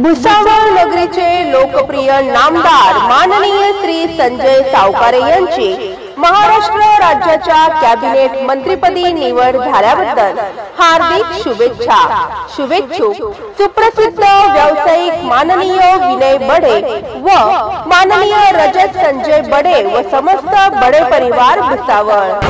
भुसावळ नगरीचे लोकप्रिय नामदार माननीय श्री संजय सावकारे यांची महाराष्ट्र राज्याच्या कॅबिनेट मंत्रिपदी निवड झाल्याबद्दल हार्दिक शुभेच्छा। शुभेच्छुक सुप्रसिद्ध व्यावसायिक माननीय विनय बडे व माननीय रजत संजय बडे व समस्त बडे परिवार भुसावळ।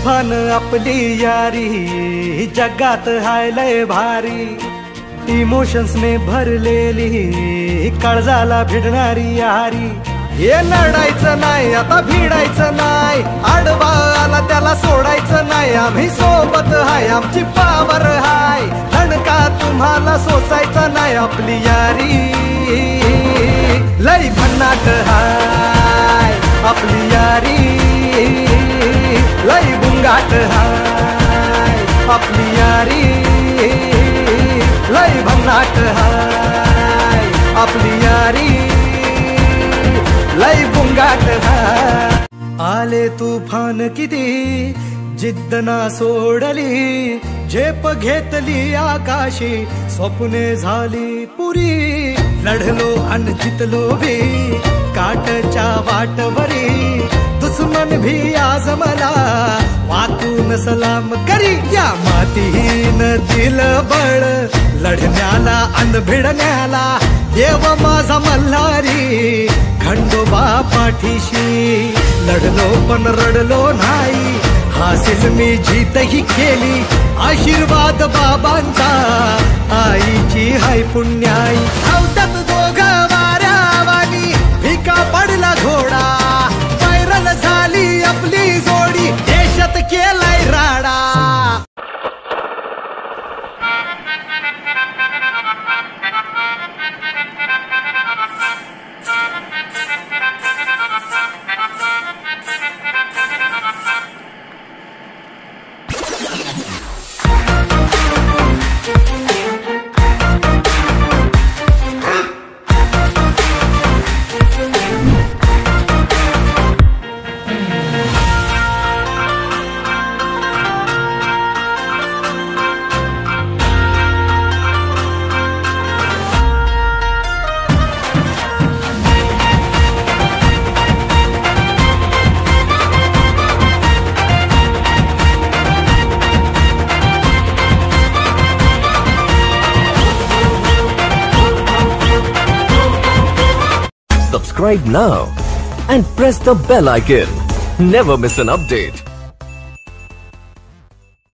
फन आपली यारी जगात हाय लय भारी, इमोशन्स ने भरलेली काळजाला भिडणारी यारी। हे लढायचं नाही आता भिडायचं नाही, आडवा आला त्याला सोडायचं नाही। आम्ही सोबत हाय आमची पावर हाय, धडका तुम्हाला सोसायचा नाही। आपली यारी लय भन्नाट हाय, आपली यारी लय बुंगाट हाय, आपली यारी लय भन्नाट हाय, आपली यारी लय बुंगाट हाय। आले तुफान किती जिद्द ना सोडली, झेप घेतली आकाशी स्वप्ने झाली पुरी। लढलो अन जितलो भी काटच्या वाटवरी, दुश्मन भी आज मला वाकून सलाम करी। या मातीहीन दिल बळ लढण्याला अन भिडण्याला, देव माझा मल्हारी खंडोबा पाठीशी। लढलो पण रडलो नाही, हासिल मी जीतही केली। आशीर्वाद बाबांचा आईची हाय पुण्याई। धावतात दोघं वाऱ्यावानी भिका पडला घोडा, वैरण झाली आपली जोडी देशात केलाय राडा। Subscribe now and press the bell icon. Never miss an update.